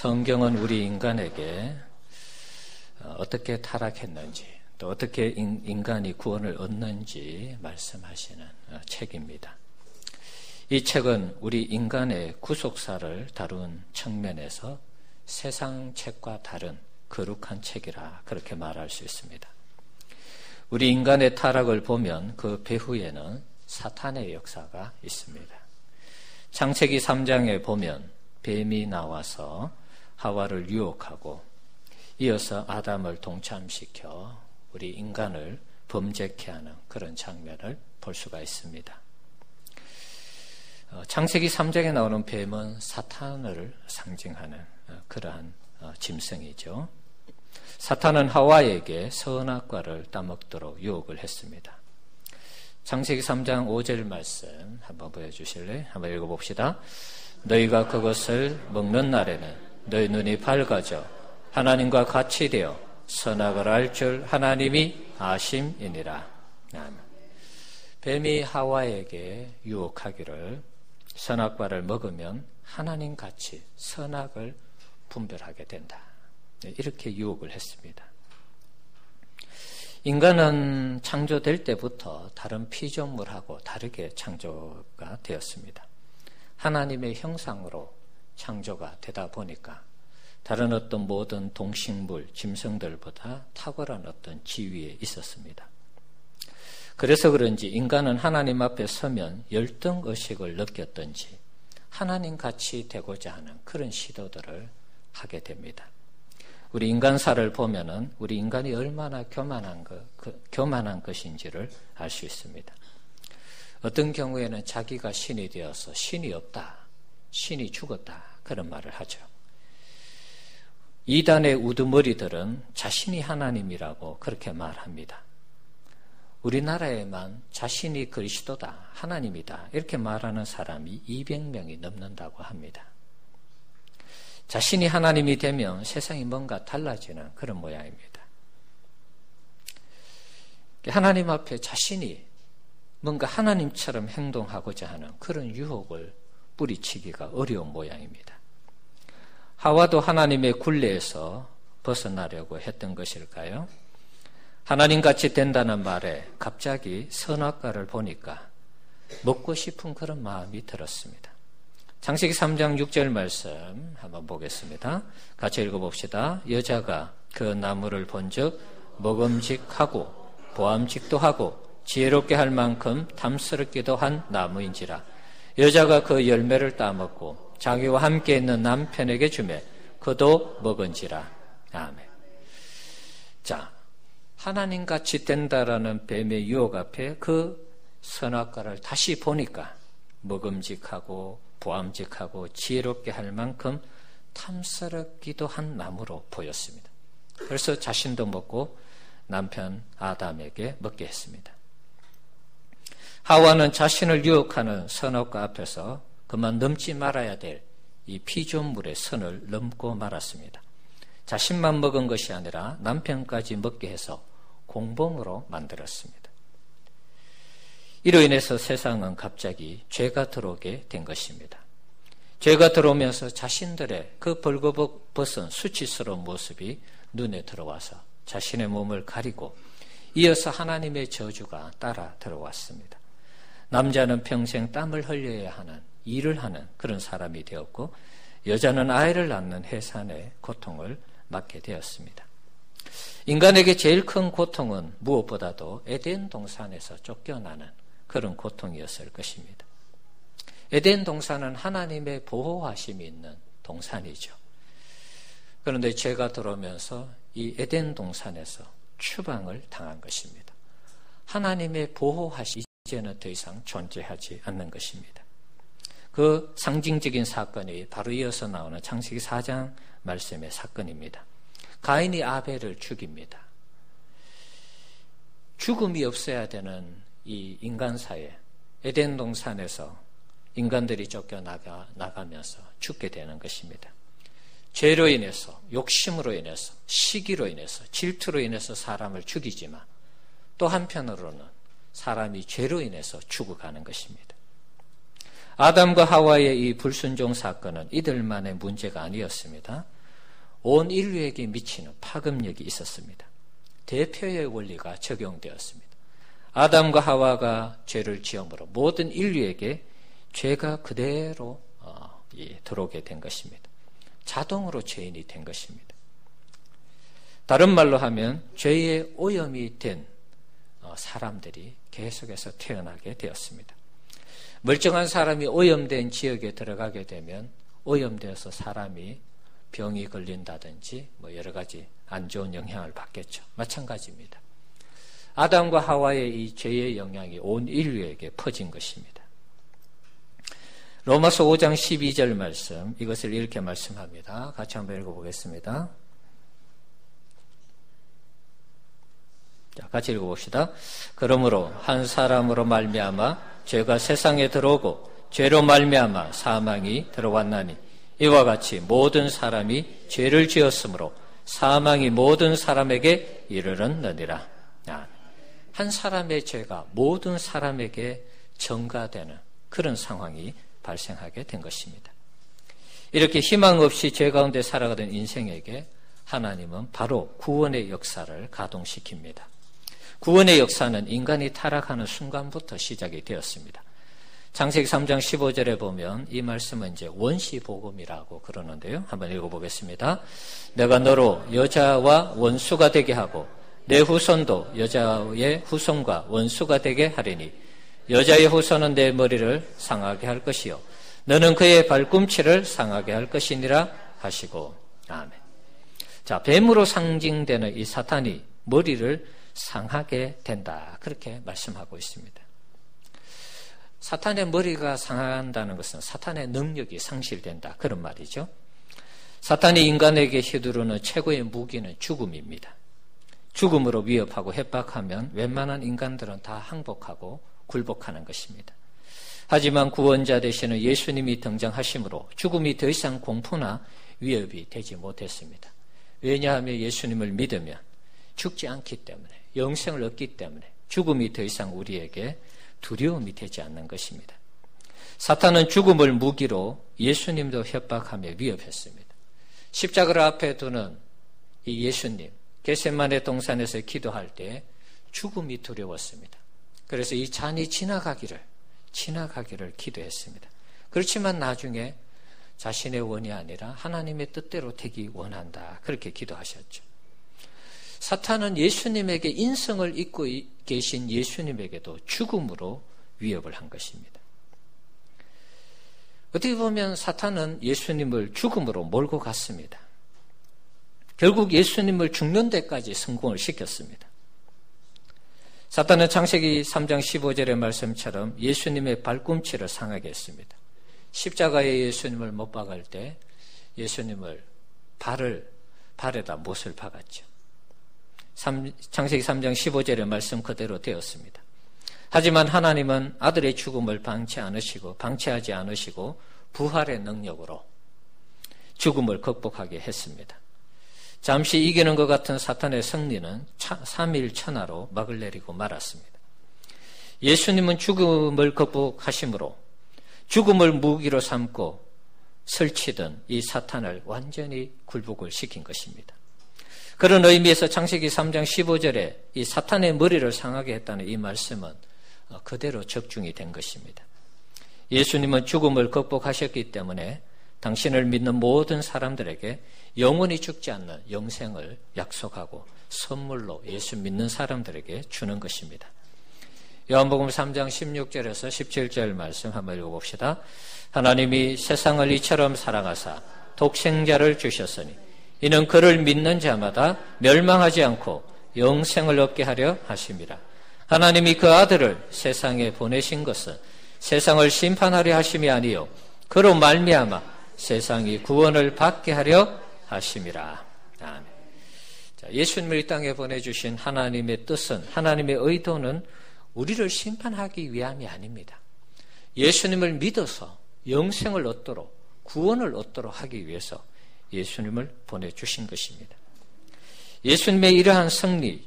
성경은 우리 인간에게 어떻게 타락했는지 또 어떻게 인간이 구원을 얻는지 말씀하시는 책입니다. 이 책은 우리 인간의 구속사를 다룬 측면에서 세상 책과 다른 거룩한 책이라 그렇게 말할 수 있습니다. 우리 인간의 타락을 보면 그 배후에는 사탄의 역사가 있습니다. 창세기 3장에 보면 뱀이 나와서 하와를 유혹하고 이어서 아담을 동참시켜 우리 인간을 범죄케 하는 그런 장면을 볼 수가 있습니다. 창세기 3장에 나오는 뱀은 사탄을 상징하는 그러한 짐승이죠. 사탄은 하와에게 선악과를 따먹도록 유혹을 했습니다. 창세기 3장 5절 말씀 한번 보여주실래요? 한번 읽어봅시다. 너희가 그것을 먹는 날에는 너희 눈이 밝아져 하나님과 같이 되어 선악을 알 줄 하나님이 아심이니라. 뱀이 하와에게 유혹하기를 선악과를 먹으면 하나님같이 선악을 분별하게 된다. 이렇게 유혹을 했습니다. 인간은 창조될 때부터 다른 피조물하고 다르게 창조가 되었습니다. 하나님의 형상으로 창조가 되다 보니까 다른 어떤 모든 동식물, 짐승들보다 탁월한 어떤 지위에 있었습니다. 그래서 그런지 인간은 하나님 앞에 서면 열등의식을 느꼈던지 하나님같이 되고자 하는 그런 시도들을 하게 됩니다. 우리 인간사를 보면은 우리 인간이 얼마나 교만한 것인지를 알 수 있습니다. 어떤 경우에는 자기가 신이 되어서 신이 없다, 신이 죽었다 그런 말을 하죠. 이단의 우두머리들은 자신이 하나님이라고 그렇게 말합니다. 우리나라에만 자신이 그리스도다, 하나님이다 이렇게 말하는 사람이 200명이 넘는다고 합니다. 자신이 하나님이 되면 세상이 뭔가 달라지는 그런 모양입니다. 하나님 앞에 자신이 뭔가 하나님처럼 행동하고자 하는 그런 유혹을 뿌리치기가 어려운 모양입니다. 하와도 하나님의 굴레에서 벗어나려고 했던 것일까요? 하나님같이 된다는 말에 갑자기 선악과를 보니까 먹고 싶은 그런 마음이 들었습니다. 창세기 3장 6절 말씀 한번 보겠습니다. 같이 읽어봅시다. 여자가 그 나무를 본즉 먹음직하고 보암직도 하고 지혜롭게 할 만큼 탐스럽기도 한 나무인지라. 여자가 그 열매를 따먹고 자기와 함께 있는 남편에게 주매 그도 먹은지라. 아멘. 자, 하나님같이 된다라는 뱀의 유혹 앞에 그 선악과를 다시 보니까 먹음직하고 보암직하고 지혜롭게 할 만큼 탐스럽기도 한 나무로 보였습니다. 그래서 자신도 먹고 남편 아담에게 먹게 했습니다. 하와는 자신을 유혹하는 선악과 앞에서 그만 넘지 말아야 될 이 피조물의 선을 넘고 말았습니다. 자신만 먹은 것이 아니라 남편까지 먹게 해서 공범으로 만들었습니다. 이로 인해서 세상은 갑자기 죄가 들어오게 된 것입니다. 죄가 들어오면서 자신들의 그 벌거벗은 수치스러운 모습이 눈에 들어와서 자신의 몸을 가리고 이어서 하나님의 저주가 따라 들어왔습니다. 남자는 평생 땀을 흘려야 하는 일을 하는 그런 사람이 되었고 여자는 아이를 낳는 해산의 고통을 맞게 되었습니다. 인간에게 제일 큰 고통은 무엇보다도 에덴 동산에서 쫓겨나는 그런 고통이었을 것입니다. 에덴 동산은 하나님의 보호하심이 있는 동산이죠. 그런데 죄가 들어오면서 이 에덴 동산에서 추방을 당한 것입니다. 하나님의 보호하심이 이제는 더 이상 존재하지 않는 것입니다. 그 상징적인 사건이 바로 이어서 나오는 창세기 4장 말씀의 사건입니다. 가인이 아벨을 죽입니다. 죽음이 없어야 되는 이 인간사회 에덴 동산에서 인간들이 쫓겨나가면서 죽게 되는 것입니다. 죄로 인해서, 욕심으로 인해서, 시기로 인해서, 질투로 인해서 사람을 죽이지만 또 한편으로는 사람이 죄로 인해서 죽어가는 것입니다. 아담과 하와의 이 불순종 사건은 이들만의 문제가 아니었습니다. 온 인류에게 미치는 파급력이 있었습니다. 대표의 원리가 적용되었습니다. 아담과 하와가 죄를 지음으로 모든 인류에게 죄가 그대로 들어오게 된 것입니다. 자동으로 죄인이 된 것입니다. 다른 말로 하면 죄의 오염이 된 사람들이 계속해서 태어나게 되었습니다. 멀쩡한 사람이 오염된 지역에 들어가게 되면 오염되어서 사람이 병이 걸린다든지 여러 가지 안 좋은 영향을 받겠죠. 마찬가지입니다. 아담과 하와의 이 죄의 영향이 온 인류에게 퍼진 것입니다. 로마서 5장 12절 말씀, 이것을 이렇게 말씀합니다. 같이 한번 읽어보겠습니다. 자, 같이 읽어봅시다. 그러므로 한 사람으로 말미암아 죄가 세상에 들어오고 죄로 말미암아 사망이 들어왔나니 이와 같이 모든 사람이 죄를 지었으므로 사망이 모든 사람에게 이르렀느니라. 한 사람의 죄가 모든 사람에게 전가되는 그런 상황이 발생하게 된 것입니다. 이렇게 희망 없이 죄 가운데 살아가던 인생에게 하나님은 바로 구원의 역사를 가동시킵니다. 구원의 역사는 인간이 타락하는 순간부터 시작이 되었습니다. 창세기 3장 15절에 보면 이 말씀은 이제 원시복음이라고 그러는데요. 한번 읽어보겠습니다. 내가 너로 여자와 원수가 되게 하고 내 후손도 여자의 후손과 원수가 되게 하리니 여자의 후손은 내 머리를 상하게 할 것이요 너는 그의 발꿈치를 상하게 할 것이니라 하시고. 아멘. 자, 뱀으로 상징되는 이 사탄이 머리를 상하게 된다, 그렇게 말씀하고 있습니다. 사탄의 머리가 상한다는 것은 사탄의 능력이 상실된다, 그런 말이죠. 사탄이 인간에게 휘두르는 최고의 무기는 죽음입니다. 죽음으로 위협하고 협박하면 웬만한 인간들은 다 항복하고 굴복하는 것입니다. 하지만 구원자 되시는 예수님이 등장하심으로 죽음이 더 이상 공포나 위협이 되지 못했습니다. 왜냐하면 예수님을 믿으면 죽지 않기 때문에, 영생을 얻기 때문에 죽음이 더 이상 우리에게 두려움이 되지 않는 것입니다. 사탄은 죽음을 무기로 예수님도 협박하며 위협했습니다. 십자가를 앞에 두는 이 예수님, 겟세마네 동산에서 기도할 때 죽음이 두려웠습니다. 그래서 이 잔이 지나가기를 기도했습니다. 그렇지만 나중에 자신의 원이 아니라 하나님의 뜻대로 되기 원한다, 그렇게 기도하셨죠. 사탄은 예수님에게 인성을 잇고 계신 예수님에게도 죽음으로 위협을 한 것입니다. 어떻게 보면 사탄은 예수님을 죽음으로 몰고 갔습니다. 결국 예수님을 죽는 데까지 성공을 시켰습니다. 사탄은 창세기 3장 15절의 말씀처럼 예수님의 발꿈치를 상하게 했습니다. 십자가에 예수님을 못 박을 때 예수님을 발에다 못을 박았죠. 창세기 3장 15절의 말씀 그대로 되었습니다. 하지만 하나님은 아들의 죽음을 방치하지 않으시고 부활의 능력으로 죽음을 극복하게 했습니다. 잠시 이기는 것 같은 사탄의 승리는 3일 천하로 막을 내리고 말았습니다. 예수님은 죽음을 극복하심으로 죽음을 무기로 삼고 설치던 이 사탄을 완전히 굴복을 시킨 것입니다. 그런 의미에서 창세기 3장 15절에 이 사탄의 머리를 상하게 했다는 이 말씀은 그대로 적중이 된 것입니다. 예수님은 죽음을 극복하셨기 때문에 당신을 믿는 모든 사람들에게 영원히 죽지 않는 영생을 약속하고 선물로 예수 믿는 사람들에게 주는 것입니다. 요한복음 3장 16절에서 17절 말씀 한번 읽어봅시다. 하나님이 세상을 이처럼 사랑하사 독생자를 주셨으니 이는 그를 믿는 자마다 멸망하지 않고 영생을 얻게 하려 하심이라. 하나님이 그 아들을 세상에 보내신 것은 세상을 심판하려 하심이 아니요 그로 말미암아 세상이 구원을 받게 하려 하심이라. 아멘. 자, 예수님을 이 땅에 보내주신 하나님의 뜻은, 하나님의 의도는 우리를 심판하기 위함이 아닙니다. 예수님을 믿어서 영생을 얻도록, 구원을 얻도록 하기 위해서 예수님을 보내주신 것입니다. 예수님의 이러한 승리,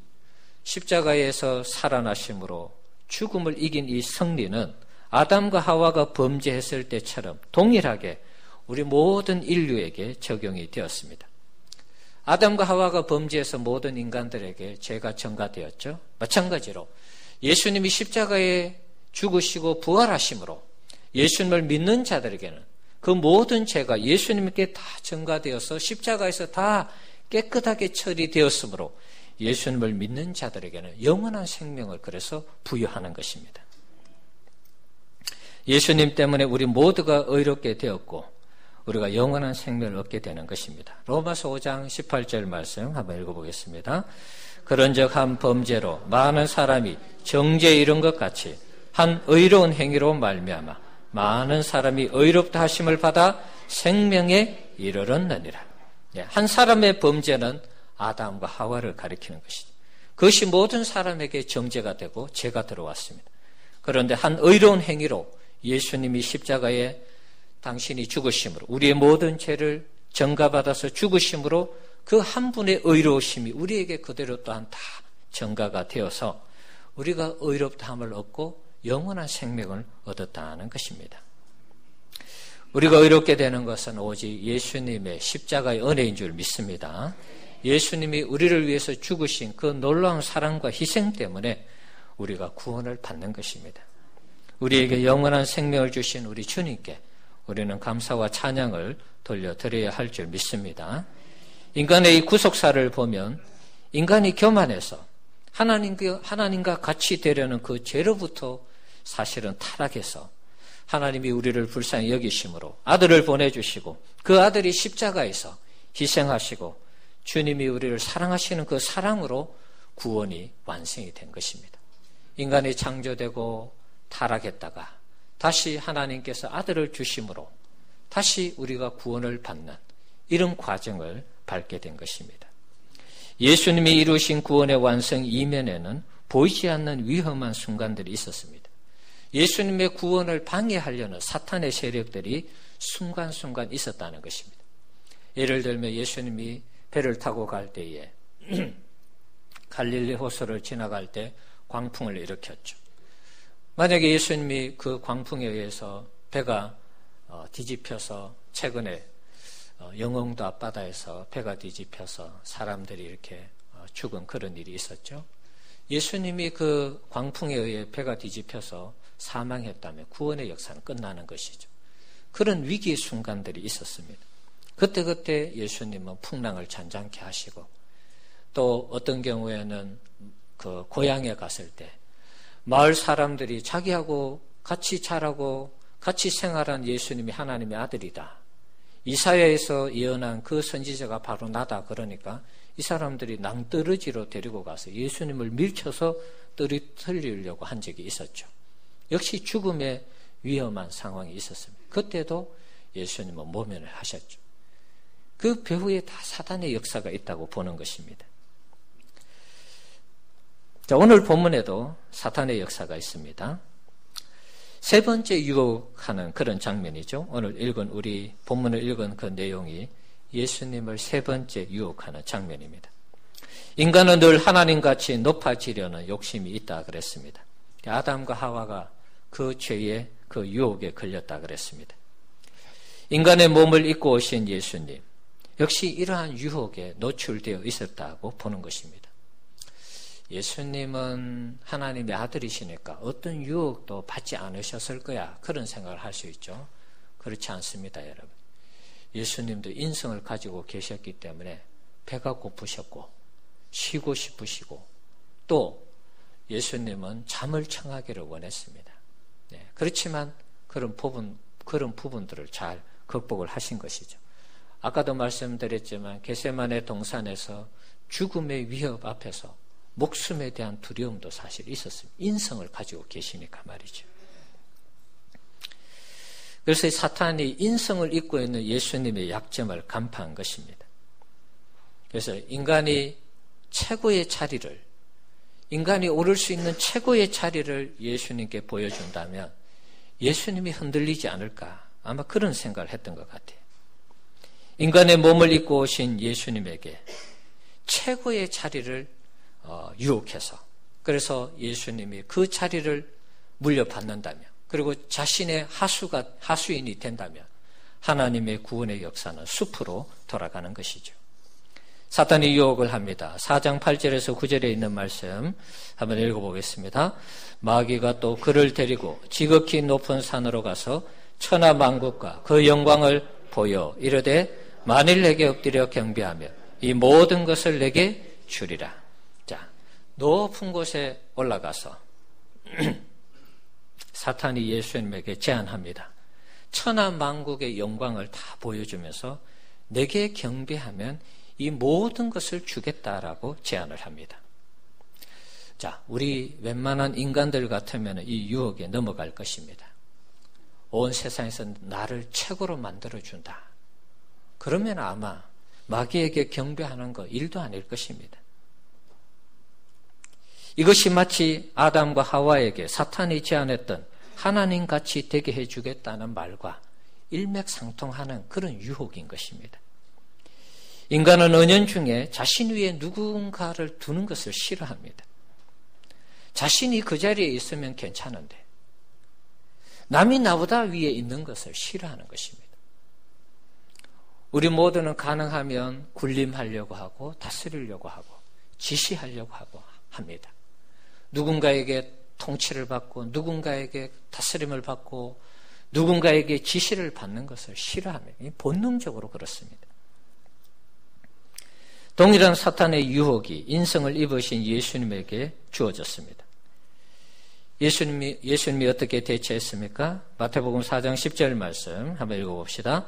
십자가에서 살아나심으로 죽음을 이긴 이 승리는 아담과 하와가 범죄했을 때처럼 동일하게 우리 모든 인류에게 적용이 되었습니다. 아담과 하와가 범죄해서 모든 인간들에게 죄가 전가되었죠. 마찬가지로 예수님이 십자가에 죽으시고 부활하심으로 예수님을 믿는 자들에게는 그 모든 죄가 예수님께 다 전가되어서 십자가에서 다 깨끗하게 처리되었으므로 예수님을 믿는 자들에게는 영원한 생명을 그래서 부여하는 것입니다. 예수님 때문에 우리 모두가 의롭게 되었고 우리가 영원한 생명을 얻게 되는 것입니다. 로마서 5장 18절 말씀 한번 읽어보겠습니다. 그런즉 한 범죄로 많은 사람이 정죄에 이른 것 같이 한 의로운 행위로 말미암아 많은 사람이 의롭다 하심을 받아 생명에 이르렀느니라. 한 사람의 범죄는 아담과 하와를 가리키는 것이죠. 그것이 모든 사람에게 정죄가 되고 죄가 들어왔습니다. 그런데 한 의로운 행위로 예수님이 십자가에 당신이 죽으심으로 우리의 모든 죄를 전가받아서 죽으심으로 그 한 분의 의로우심이 우리에게 그대로 또한 다 전가가 되어서 우리가 의롭다함을 얻고 영원한 생명을 얻었다는 것입니다. 우리가 의롭게 되는 것은 오직 예수님의 십자가의 은혜인 줄 믿습니다. 예수님이 우리를 위해서 죽으신 그 놀라운 사랑과 희생 때문에 우리가 구원을 받는 것입니다. 우리에게 영원한 생명을 주신 우리 주님께 우리는 감사와 찬양을 돌려드려야 할 줄 믿습니다. 인간의 이 구속사를 보면 인간이 교만해서 하나님과 같이 되려는 그 죄로부터 사실은 타락해서 하나님이 우리를 불쌍히 여기심으로 아들을 보내주시고 그 아들이 십자가에서 희생하시고 주님이 우리를 사랑하시는 그 사랑으로 구원이 완성이 된 것입니다. 인간이 창조되고 타락했다가 다시 하나님께서 아들을 주심으로 다시 우리가 구원을 받는 이런 과정을 밟게 된 것입니다. 예수님이 이루신 구원의 완성 이면에는 보이지 않는 위험한 순간들이 있었습니다. 예수님의 구원을 방해하려는 사탄의 세력들이 순간순간 있었다는 것입니다. 예를 들면 예수님이 배를 타고 갈 때에 갈릴리 호수를 지나갈 때 광풍을 일으켰죠. 만약에 예수님이 그 광풍에 의해서 배가 뒤집혀서 최근에 영흥도 앞바다에서 배가 뒤집혀서 사람들이 이렇게 죽은 그런 일이 있었죠. 예수님이 그 광풍에 의해 배가 뒤집혀서 사망했다면 구원의 역사는 끝나는 것이죠. 그런 위기의 순간들이 있었습니다. 그때 예수님은 풍랑을 잔잔케 하시고 또 어떤 경우에는 그 고향에 갔을 때 마을 사람들이 자기하고 같이 자라고 같이 생활한 예수님이 하나님의 아들이다. 이사야에서 예언한 그 선지자가 바로 나다. 그러니까 이 사람들이 낭떠러지로 데리고 가서 예수님을 밀쳐서 떨어뜨리려고 한 적이 있었죠. 역시 죽음의 위험한 상황이 있었습니다. 그때도 예수님은 모면을 하셨죠. 그 배후에 다 사단의 역사가 있다고 보는 것입니다. 자, 오늘 본문에도 사탄의 역사가 있습니다. 세 번째 유혹하는 그런 장면이죠. 오늘 우리 본문을 읽은 그 내용이 예수님을 세 번째 유혹하는 장면입니다. 인간은 늘 하나님같이 높아지려는 욕심이 있다 그랬습니다. 아담과 하와가 그 죄에 그 유혹에 걸렸다 그랬습니다. 인간의 몸을 입고 오신 예수님 역시 이러한 유혹에 노출되어 있었다고 보는 것입니다. 예수님은 하나님의 아들이시니까 어떤 유혹도 받지 않으셨을 거야. 그런 생각을 할 수 있죠. 그렇지 않습니다, 여러분. 예수님도 인성을 가지고 계셨기 때문에 배가 고프셨고 쉬고 싶으시고 또 예수님은 잠을 청하기를 원했습니다. 네, 그렇지만 그런 부분들을 잘 극복을 하신 것이죠. 아까도 말씀드렸지만 겟세마네 동산에서 죽음의 위협 앞에서 목숨에 대한 두려움도 사실 있었습니다. 인성을 가지고 계시니까 말이죠. 그래서 사탄이 인성을 입고 있는 예수님의 약점을 간파한 것입니다. 그래서 인간이 최고의 자리를, 인간이 오를 수 있는 최고의 자리를 예수님께 보여준다면 예수님이 흔들리지 않을까, 아마 그런 생각을 했던 것 같아요. 인간의 몸을 입고 오신 예수님에게 최고의 자리를 유혹해서, 그래서 예수님이 그 자리를 물려받는다면 그리고 자신의 하수인이 된다면 하나님의 구원의 역사는 숲으로 돌아가는 것이죠. 사탄이 유혹을 합니다. 4장 8절에서 9절에 있는 말씀 한번 읽어보겠습니다. 마귀가 또 그를 데리고 지극히 높은 산으로 가서 천하만국과 그 영광을 보여 이르되 만일 내게 엎드려 경배하며 이 모든 것을 내게 주리라. 자, 높은 곳에 올라가서 사탄이 예수님에게 제안합니다. 천하만국의 영광을 다 보여주면서 내게 경배하면 이 모든 것을 주겠다라고 제안을 합니다. 자, 우리 웬만한 인간들 같으면 이 유혹에 넘어갈 것입니다. 온 세상에서 나를 최고로 만들어준다. 그러면 아마 마귀에게 경배하는 거 일도 아닐 것입니다. 이것이 마치 아담과 하와에게 사탄이 제안했던 하나님같이 되게 해주겠다는 말과 일맥상통하는 그런 유혹인 것입니다. 인간은 은연중에 자신 위에 누군가를 두는 것을 싫어합니다. 자신이 그 자리에 있으면 괜찮은데 남이 나보다 위에 있는 것을 싫어하는 것입니다. 우리 모두는 가능하면 군림하려고 하고 다스리려고 하고 지시하려고 하고 합니다. 누군가에게 통치를 받고 누군가에게 다스림을 받고 누군가에게 지시를 받는 것을 싫어합니다. 본능적으로 그렇습니다. 동일한 사탄의 유혹이 인성을 입으신 예수님에게 주어졌습니다. 예수님이 어떻게 대처했습니까? 마태복음 4장 10절 말씀 한번 읽어봅시다.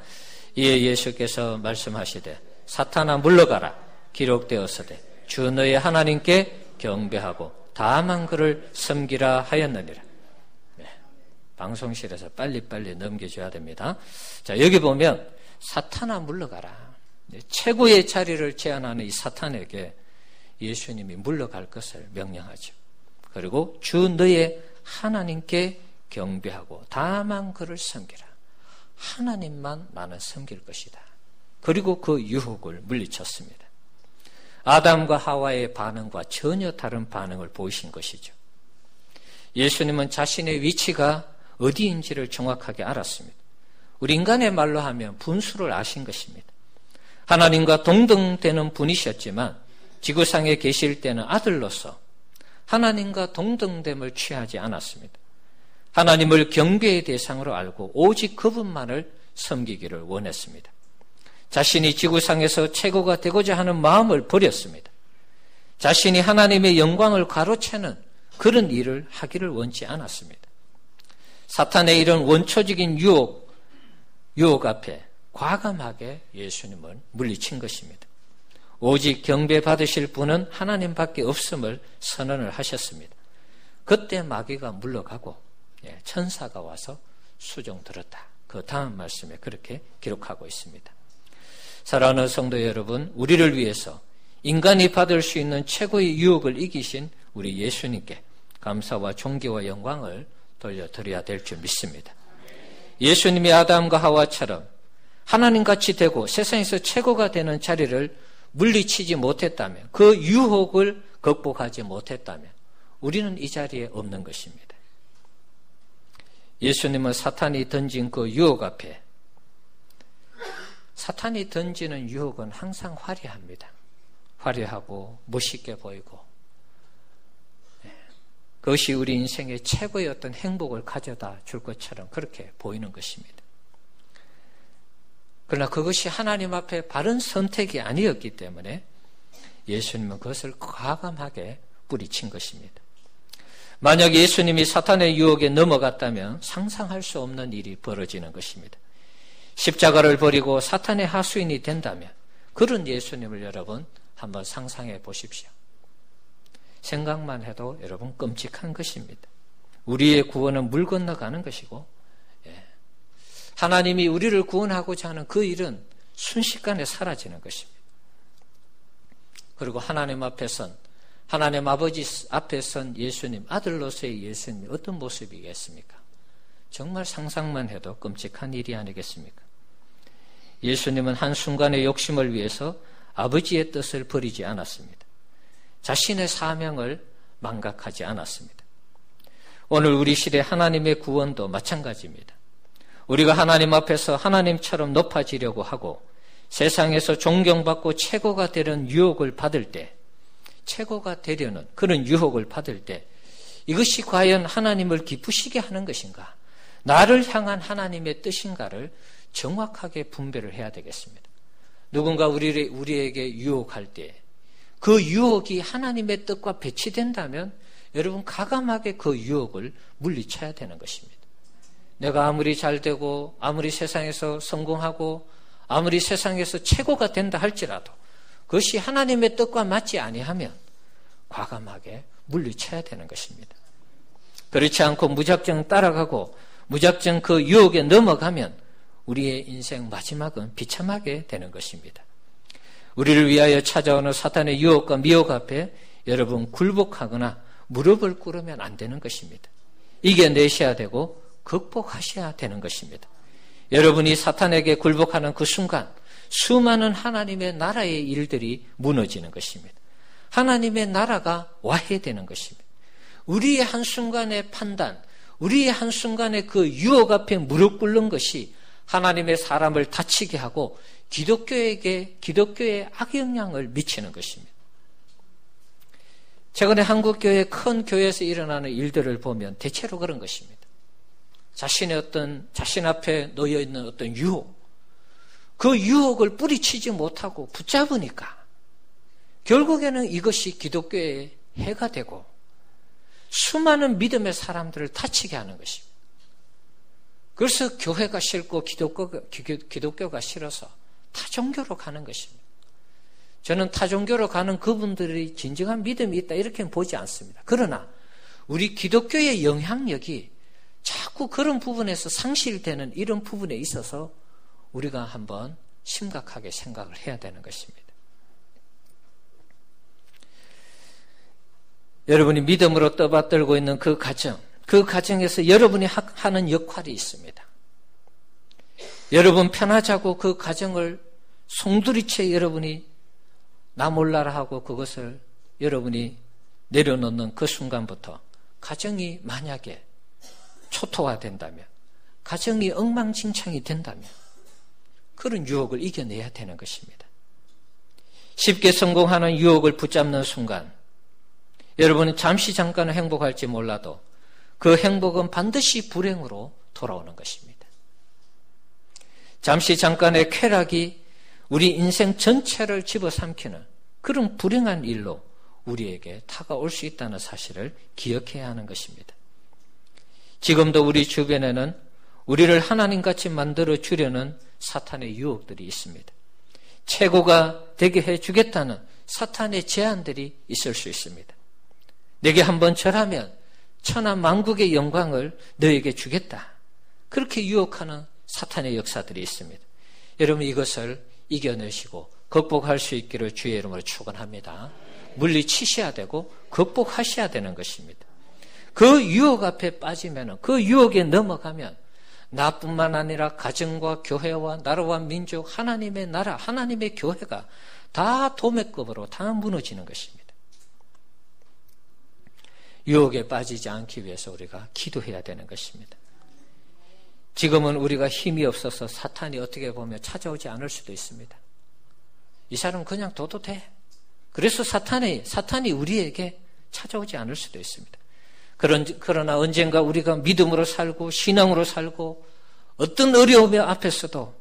이에 예수께서 말씀하시되 사탄아 물러가라. 기록되었으되 주 너의 하나님께 경배하고 다만 그를 섬기라 하였느니라. 네, 방송실에서 빨리빨리 넘겨줘야 됩니다. 자, 여기 보면 사탄아 물러가라. 최고의 자리를 제안하는 이 사탄에게 예수님이 물러갈 것을 명령하죠. 그리고 주 너의 하나님께 경배하고 다만 그를 섬기라. 하나님만 나는 섬길 것이다. 그리고 그 유혹을 물리쳤습니다. 아담과 하와의 반응과 전혀 다른 반응을 보이신 것이죠. 예수님은 자신의 위치가 어디인지를 정확하게 알았습니다. 우리 인간의 말로 하면 분수를 아신 것입니다. 하나님과 동등되는 분이셨지만 지구상에 계실 때는 아들로서 하나님과 동등됨을 취하지 않았습니다. 하나님을 경배의 대상으로 알고 오직 그분만을 섬기기를 원했습니다. 자신이 지구상에서 최고가 되고자 하는 마음을 버렸습니다. 자신이 하나님의 영광을 가로채는 그런 일을 하기를 원치 않았습니다. 사탄의 이런 원초적인 유혹 앞에 과감하게 예수님을 물리친 것입니다. 오직 경배받으실 분은 하나님밖에 없음을 선언을 하셨습니다. 그때 마귀가 물러가고 천사가 와서 수종 들었다. 그 다음 말씀에 그렇게 기록하고 있습니다. 사랑하는 성도 여러분, 우리를 위해서 인간이 받을 수 있는 최고의 유혹을 이기신 우리 예수님께 감사와 존귀와 영광을 돌려드려야 될 줄 믿습니다. 예수님이 아담과 하와처럼 하나님같이 되고 세상에서 최고가 되는 자리를 물리치지 못했다면, 그 유혹을 극복하지 못했다면 우리는 이 자리에 없는 것입니다. 예수님은 사탄이 던진 그 유혹 앞에, 사탄이 던지는 유혹은 항상 화려합니다. 화려하고 멋있게 보이고, 그것이 우리 인생의 최고의 어떤 행복을 가져다 줄 것처럼 그렇게 보이는 것입니다. 그러나 그것이 하나님 앞에 바른 선택이 아니었기 때문에 예수님은 그것을 과감하게 뿌리친 것입니다. 만약 예수님이 사탄의 유혹에 넘어갔다면 상상할 수 없는 일이 벌어지는 것입니다. 십자가를 버리고 사탄의 하수인이 된다면 그런 예수님을 여러분 한번 상상해 보십시오. 생각만 해도 여러분 끔찍한 것입니다. 우리의 구원은 물 건너가는 것이고, 하나님이 우리를 구원하고자 하는 그 일은 순식간에 사라지는 것입니다. 그리고 하나님 아버지 앞에 선 예수님, 아들로서의 예수님이 어떤 모습이겠습니까? 정말 상상만 해도 끔찍한 일이 아니겠습니까? 예수님은 한순간의 욕심을 위해서 아버지의 뜻을 버리지 않았습니다. 자신의 사명을 망각하지 않았습니다. 오늘 우리 시대 하나님의 구원도 마찬가지입니다. 우리가 하나님 앞에서 하나님처럼 높아지려고 하고 세상에서 존경받고 최고가 되는 유혹을 받을 때, 최고가 되려는 그런 유혹을 받을 때 이것이 과연 하나님을 기쁘시게 하는 것인가, 나를 향한 하나님의 뜻인가를 정확하게 분별을 해야 되겠습니다. 누군가 우리에게 유혹할 때 그 유혹이 하나님의 뜻과 배치된다면 여러분 과감하게 그 유혹을 물리쳐야 되는 것입니다. 내가 아무리 잘되고 아무리 세상에서 성공하고 아무리 세상에서 최고가 된다 할지라도 그것이 하나님의 뜻과 맞지 아니하면 과감하게 물리쳐야 되는 것입니다. 그렇지 않고 무작정 따라가고 무작정 그 유혹에 넘어가면 우리의 인생 마지막은 비참하게 되는 것입니다. 우리를 위하여 찾아오는 사탄의 유혹과 미혹 앞에 여러분 굴복하거나 무릎을 꿇으면 안 되는 것입니다. 이겨내셔야 되고 극복하셔야 되는 것입니다. 여러분이 사탄에게 굴복하는 그 순간 수많은 하나님의 나라의 일들이 무너지는 것입니다. 하나님의 나라가 와해되는 것입니다. 우리의 한순간의 판단, 우리의 한순간의 그 유혹 앞에 무릎 꿇는 것이 하나님의 사람을 다치게 하고 기독교에 악영향을 미치는 것입니다. 최근에 한국교회 큰 교회에서 일어나는 일들을 보면 대체로 그런 것입니다. 자신 앞에 놓여 있는 어떤 유혹, 그 유혹을 뿌리치지 못하고 붙잡으니까 결국에는 이것이 기독교에 해가 되고 수많은 믿음의 사람들을 다치게 하는 것입니다. 그래서 교회가 싫고 기독교가 싫어서 타종교로 가는 것입니다. 저는 타종교로 가는 그분들이 진정한 믿음이 있다 이렇게는 보지 않습니다. 그러나 우리 기독교의 영향력이 자꾸 그런 부분에서 상실되는 이런 부분에 있어서 우리가 한번 심각하게 생각을 해야 되는 것입니다. 여러분이 믿음으로 떠받들고 있는 그 가정에서 여러분이 하는 역할이 있습니다. 여러분 편하자고 그 가정을 송두리째 여러분이 나 몰라라 하고 그것을 여러분이 내려놓는 그 순간부터 가정이 만약에 초토화된다면, 가정이 엉망진창이 된다면 그런 유혹을 이겨내야 되는 것입니다. 쉽게 성공하는 유혹을 붙잡는 순간 여러분은 잠깐은 행복할지 몰라도 그 행복은 반드시 불행으로 돌아오는 것입니다. 잠깐의 쾌락이 우리 인생 전체를 집어삼키는 그런 불행한 일로 우리에게 다가올 수 있다는 사실을 기억해야 하는 것입니다. 지금도 우리 주변에는 우리를 하나님같이 만들어 주려는 사탄의 유혹들이 있습니다. 최고가 되게 해주겠다는 사탄의 제안들이 있을 수 있습니다. 내게 한번 절하면 천하 만국의 영광을 너에게 주겠다. 그렇게 유혹하는 사탄의 역사들이 있습니다. 여러분 이것을 이겨내시고 극복할 수 있기를 주의 이름으로 축원합니다. 물리치셔야 되고 극복하셔야 되는 것입니다. 그 유혹 앞에 빠지면, 그 유혹에 넘어가면 나뿐만 아니라 가정과 교회와 나라와 민족, 하나님의 나라, 하나님의 교회가 다 도매급으로 다 무너지는 것입니다. 유혹에 빠지지 않기 위해서 우리가 기도해야 되는 것입니다. 지금은 우리가 힘이 없어서 사탄이 어떻게 보면 찾아오지 않을 수도 있습니다. 이 사람은 그냥 둬도 돼. 그래서 사탄이 우리에게 찾아오지 않을 수도 있습니다. 그러나 언젠가 우리가 믿음으로 살고 신앙으로 살고 어떤 어려움 앞에서도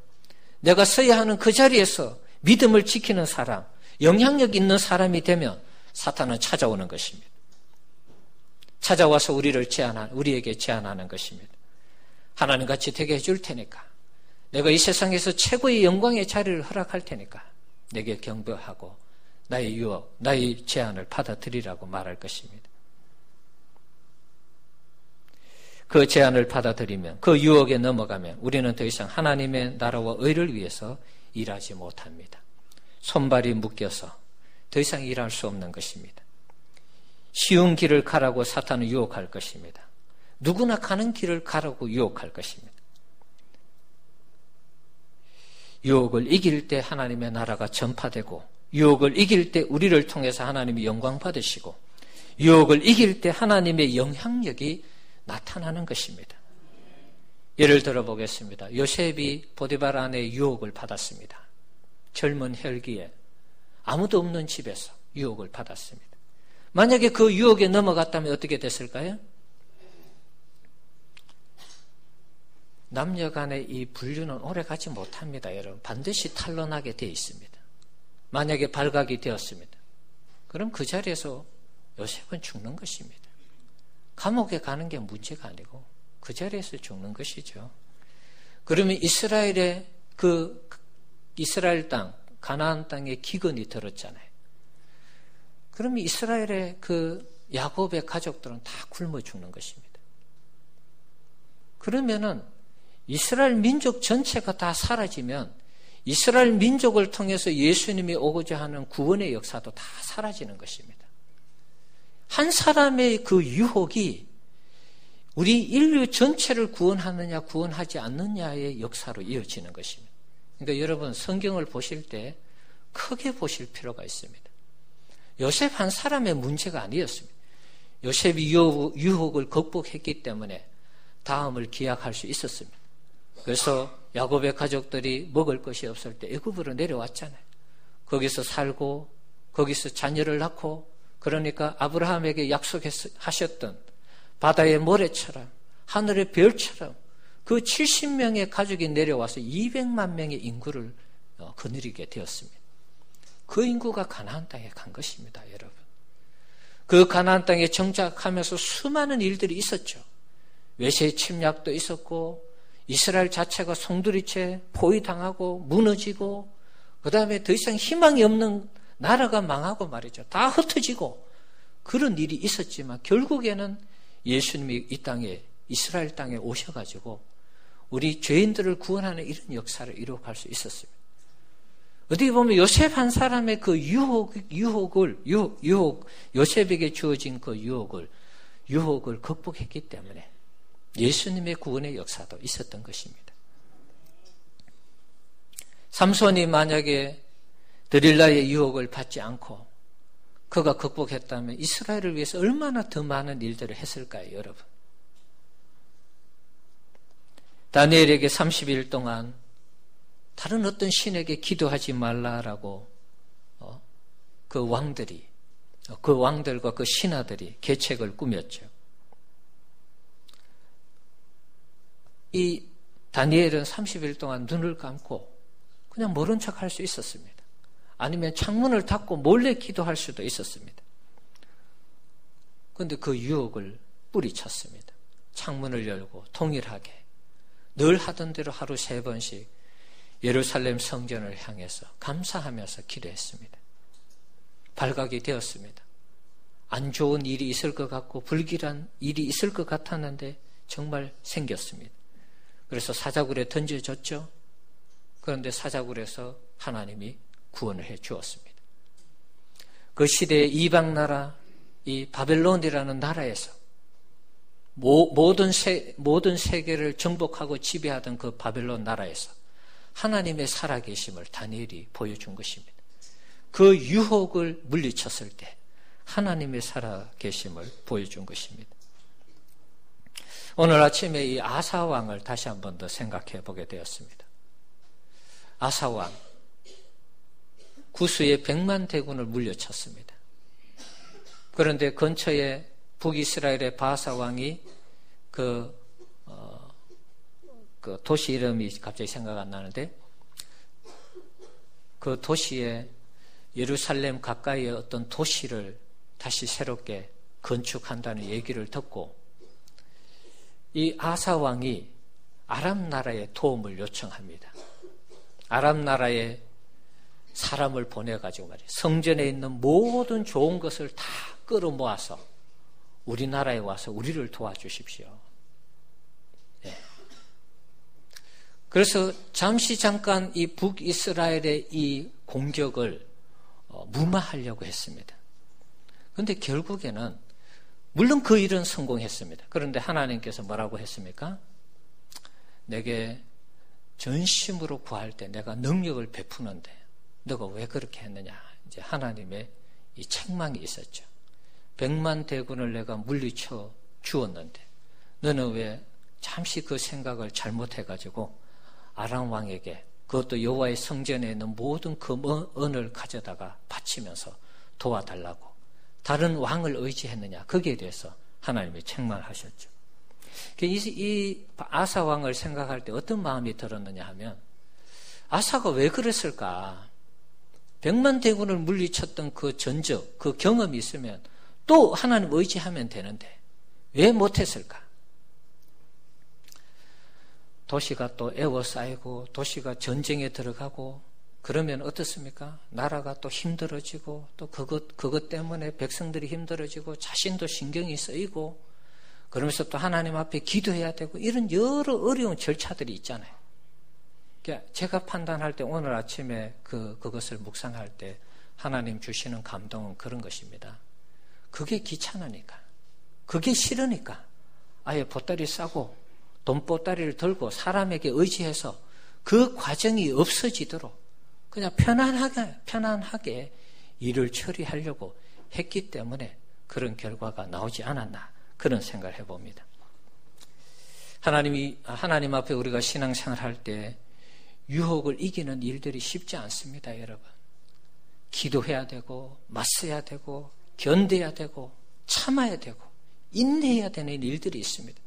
내가 서야 하는 그 자리에서 믿음을 지키는 사람, 영향력 있는 사람이 되면 사탄은 찾아오는 것입니다. 찾아와서 우리에게 제안하는 것입니다. 하나님같이 되게 해줄 테니까, 내가 이 세상에서 최고의 영광의 자리를 허락할 테니까 내게 경배하고 나의 유혹, 나의 제안을 받아들이라고 말할 것입니다. 그 제안을 받아들이면, 그 유혹에 넘어가면 우리는 더 이상 하나님의 나라와 의를 위해서 일하지 못합니다. 손발이 묶여서 더 이상 일할 수 없는 것입니다. 쉬운 길을 가라고 사탄은 유혹할 것입니다. 누구나 가는 길을 가라고 유혹할 것입니다. 유혹을 이길 때 하나님의 나라가 전파되고, 유혹을 이길 때 우리를 통해서 하나님이 영광 받으시고, 유혹을 이길 때 하나님의 영향력이 나타나는 것입니다. 예를 들어 보겠습니다. 요셉이 보디발 아내의 유혹을 받았습니다. 젊은 혈기에 아무도 없는 집에서 유혹을 받았습니다. 만약에 그 유혹에 넘어갔다면 어떻게 됐을까요? 남녀 간의 이 분류는 오래 가지 못합니다. 여러분, 반드시 탄로나게 되어 있습니다. 만약에 발각이 되었습니다. 그럼 그 자리에서 요셉은 죽는 것입니다. 감옥에 가는 게 문제가 아니고 그 자리에서 죽는 것이죠. 그러면 이스라엘의 이스라엘 땅, 가나안 땅에 기근이 들었잖아요. 그러면 이스라엘의 야곱의 가족들은 다 굶어 죽는 것입니다. 그러면은 이스라엘 민족 전체가 다 사라지면 이스라엘 민족을 통해서 예수님이 오고자 하는 구원의 역사도 다 사라지는 것입니다. 한 사람의 그 유혹이 우리 인류 전체를 구원하느냐 구원하지 않느냐의 역사로 이어지는 것입니다. 그러니까 여러분 성경을 보실 때 크게 보실 필요가 있습니다. 요셉 한 사람의 문제가 아니었습니다. 요셉이 유혹을 극복했기 때문에 다음을 기약할 수 있었습니다. 그래서 야곱의 가족들이 먹을 것이 없을 때 애굽으로 내려왔잖아요. 거기서 살고 거기서 자녀를 낳고 그러니까 아브라함에게 약속하셨던 바다의 모래처럼 하늘의 별처럼 그 70명의 가족이 내려와서 200만 명의 인구를 거느리게 되었습니다. 그 인구가 가나안 땅에 간 것입니다, 여러분. 그 가나안 땅에 정착하면서 수많은 일들이 있었죠. 외세 침략도 있었고 이스라엘 자체가 송두리째 포위당하고 무너지고 그 다음에 더 이상 희망이 없는 나라가 망하고 말이죠. 다 흩어지고 그런 일이 있었지만 결국에는 예수님이 이 땅에 이스라엘 땅에 오셔가지고 우리 죄인들을 구원하는 이런 역사를 이룩할 수 있었습니다. 어떻게 보면 요셉 한 사람의 그 요셉에게 주어진 그 유혹을 극복했기 때문에 예수님의 구원의 역사도 있었던 것입니다. 삼손이 만약에 드릴라의 유혹을 받지 않고 그가 극복했다면 이스라엘을 위해서 얼마나 더 많은 일들을 했을까요, 여러분? 다니엘에게 30일 동안 다른 어떤 신에게 기도하지 말라라고 그 왕들과 그 신하들이 계책을 꾸몄죠. 이 다니엘은 30일 동안 눈을 감고 그냥 모른 척 할 수 있었습니다. 아니면 창문을 닫고 몰래 기도할 수도 있었습니다. 그런데 그 유혹을 뿌리쳤습니다. 창문을 열고 동일하게 늘 하던 대로 하루 3번씩 예루살렘 성전을 향해서 감사하면서 기도했습니다. 발각이 되었습니다. 안 좋은 일이 있을 것 같고 불길한 일이 있을 것 같았는데 정말 생겼습니다. 그래서 사자굴에 던져졌죠. 그런데 사자굴에서 하나님이 구원을 해 주었습니다. 그 시대의 이방 나라, 이 바벨론이라는 나라에서 모든 세계를 정복하고 지배하던 그 바벨론 나라에서 하나님의 살아계심을 다니엘이 보여준 것입니다. 그 유혹을 물리쳤을 때 하나님의 살아계심을 보여준 것입니다. 오늘 아침에 이 아사왕을 다시 한 번 더 생각해 보게 되었습니다. 아사왕, 구수의 100만 대군을 물려쳤습니다. 그런데 근처에 북이스라엘의 바사왕이 그 도시 이름이 갑자기 생각 안 나는데 그 도시에 예루살렘 가까이의 어떤 도시를 다시 새롭게 건축한다는 얘기를 듣고 이 아사왕이 아람 나라에 도움을 요청합니다. 아람 나라에 사람을 보내가지고 말이에요. 성전에 있는 모든 좋은 것을 다 끌어모아서 우리나라에 와서 우리를 도와주십시오. 네. 그래서 잠깐 이 북이스라엘의 이 공격을 무마하려고 했습니다. 그런데 결국에는 물론 그 일은 성공했습니다. 그런데 하나님께서 뭐라고 했습니까? 내게 전심으로 구할 때 내가 능력을 베푸는데 너가 왜 그렇게 했느냐? 이제 하나님의 이 책망이 있었죠. 100만 대군을 내가 물리쳐 주었는데 너는 왜 잠시 그 생각을 잘못해가지고 아람 왕에게 그것도 여호와의 성전에 있는 모든 금은을 가져다가 바치면서 도와달라고 다른 왕을 의지했느냐. 거기에 대해서 하나님이 책망하셨죠. 이 아사 왕을 생각할 때 어떤 마음이 들었느냐 하면 아사가 왜 그랬을까? 100만 대군을 물리쳤던 그 전적, 그 경험이 있으면 또 하나님 의지하면 되는데 왜 못했을까? 도시가 또 에워싸이고 도시가 전쟁에 들어가고 그러면 어떻습니까? 나라가 또 힘들어지고 또 그것 때문에 백성들이 힘들어지고 자신도 신경이 쓰이고 그러면서 또 하나님 앞에 기도해야 되고 이런 여러 어려운 절차들이 있잖아요. 그러니까 제가 판단할 때 오늘 아침에 그것을 묵상할 때 하나님 주시는 감동은 그런 것입니다. 그게 귀찮으니까, 그게 싫으니까 아예 보따리 싸고 돈보따리를 들고 사람에게 의지해서 그 과정이 없어지도록 그냥 편안하게 일을 처리하려고 했기 때문에 그런 결과가 나오지 않았나 그런 생각을 해봅니다. 하나님 앞에 우리가 신앙생활 할 때 유혹을 이기는 일들이 쉽지 않습니다, 여러분. 기도해야 되고 맞서야 되고 견뎌야 되고 참아야 되고 인내해야 되는 일들이 있습니다.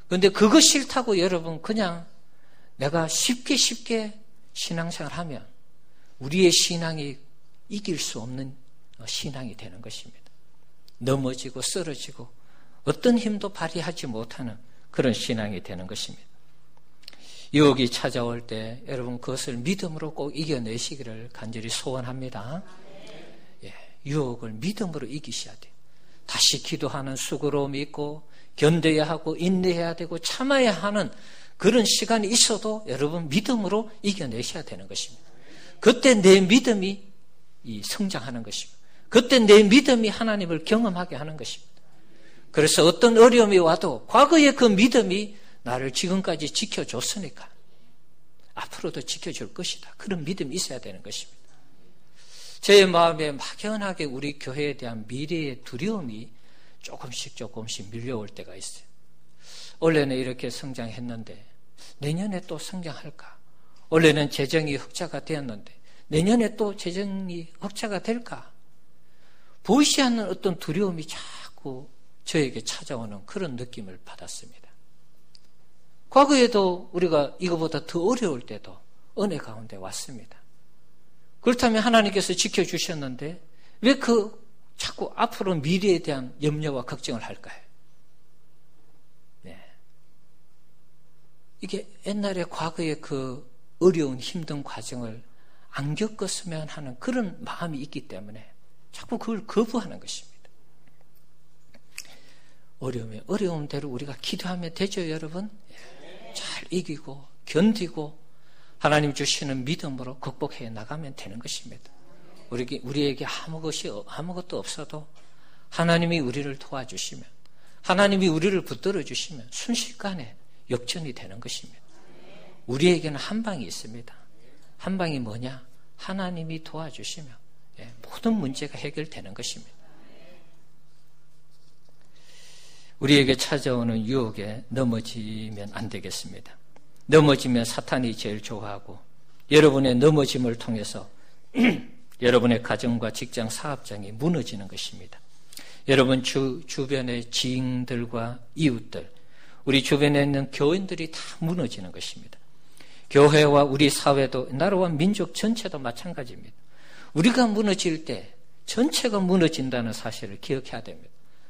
그런데 그거 싫다고 여러분 그냥 내가 쉽게 신앙생활 하면 우리의 신앙이 이길 수 없는 신앙이 되는 것입니다. 넘어지고 쓰러지고 어떤 힘도 발휘하지 못하는 그런 신앙이 되는 것입니다. 유혹이 찾아올 때 여러분 그것을 믿음으로 꼭 이겨내시기를 간절히 소원합니다. 예, 유혹을 믿음으로 이기셔야 돼요. 다시 기도하는 수고로움이 있고 견뎌야 하고 인내해야 되고 참아야 하는 그런 시간이 있어도 여러분 믿음으로 이겨내셔야 되는 것입니다. 그때 내 믿음이 성장하는 것입니다. 그때 내 믿음이 하나님을 경험하게 하는 것입니다. 그래서 어떤 어려움이 와도 과거의 그 믿음이 나를 지금까지 지켜줬으니까 앞으로도 지켜줄 것이다. 그런 믿음이 있어야 되는 것입니다. 제 마음에 막연하게 우리 교회에 대한 미래의 두려움이 조금씩 밀려올 때가 있어요. 원래는 이렇게 성장했는데 내년에 또 성장할까? 원래는 재정이 흑자가 되었는데 내년에 또 재정이 흑자가 될까? 보이지 않는 어떤 두려움이 자꾸 저에게 찾아오는 그런 느낌을 받았습니다. 과거에도 우리가 이거보다 더 어려울 때도 은혜 가운데 왔습니다. 그렇다면 하나님께서 지켜주셨는데 왜 자꾸 앞으로 미래에 대한 염려와 걱정을 할까요? 네. 이게 옛날에 과거의 그 어려운 힘든 과정을 안 겪었으면 하는 그런 마음이 있기 때문에 자꾸 그걸 거부하는 것입니다. 어려움대로 우리가 기도하면 되죠, 여러분? 잘 이기고 견디고 하나님 주시는 믿음으로 극복해 나가면 되는 것입니다. 우리에게 아무것도 없어도 하나님이 우리를 도와주시면 하나님이 우리를 붙들어 주시면 순식간에 역전이 되는 것입니다. 우리에게는 한 방이 있습니다. 한 방이 뭐냐? 하나님이 도와주시면 모든 문제가 해결되는 것입니다. 우리에게 찾아오는 유혹에 넘어지면 안 되겠습니다. 넘어지면 사탄이 제일 좋아하고 여러분의 넘어짐을 통해서 여러분의 가정과 직장 사업장이 무너지는 것입니다. 여러분 주변의 지인들과 이웃들, 우리 주변에 있는 교인들이 다 무너지는 것입니다. 교회와 우리 사회도 나라와 민족 전체도 마찬가지입니다. 우리가 무너질 때 전체가 무너진다는 사실을 기억해야 됩니다.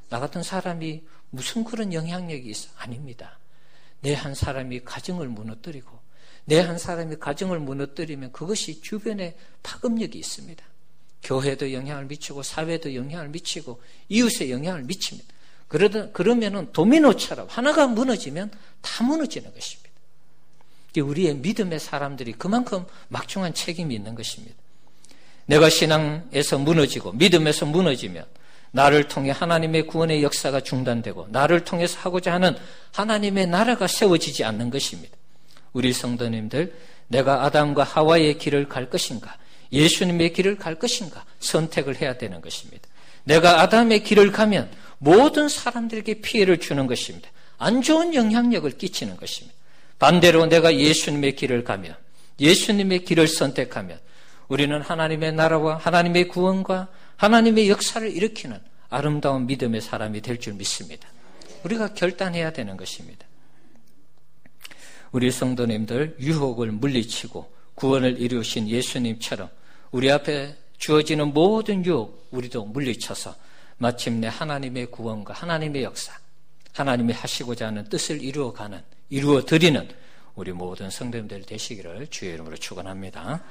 나 같은 사람이 무슨 그런 영향력이 있어? 아닙니다. 내 한 사람이 가정을 무너뜨리고 내 한 사람이 가정을 무너뜨리면 그것이 주변에 파급력이 있습니다. 교회도 영향을 미치고 사회도 영향을 미치고 이웃에 영향을 미칩니다. 그러면은 도미노처럼 하나가 무너지면 다 무너지는 것입니다. 우리의 믿음의 사람들이 그만큼 막중한 책임이 있는 것입니다. 내가 신앙에서 무너지고 믿음에서 무너지면 나를 통해 하나님의 구원의 역사가 중단되고 나를 통해서 하고자 하는 하나님의 나라가 세워지지 않는 것입니다. 우리 성도님들, 내가 아담과 하와의 길을 갈 것인가 예수님의 길을 갈 것인가 선택을 해야 되는 것입니다. 내가 아담의 길을 가면 모든 사람들에게 피해를 주는 것입니다. 안 좋은 영향력을 끼치는 것입니다. 반대로 내가 예수님의 길을 가면, 예수님의 길을 선택하면 우리는 하나님의 나라와 하나님의 구원과 하나님의 역사를 일으키는 아름다운 믿음의 사람이 될 줄 믿습니다. 우리가 결단해야 되는 것입니다. 우리 성도님들 유혹을 물리치고 구원을 이루신 예수님처럼 우리 앞에 주어지는 모든 유혹 우리도 물리쳐서 마침내 하나님의 구원과 하나님의 역사, 하나님이 하시고자 하는 뜻을 이루어드리는 우리 모든 성도님들 되시기를 주의 이름으로 축원합니다.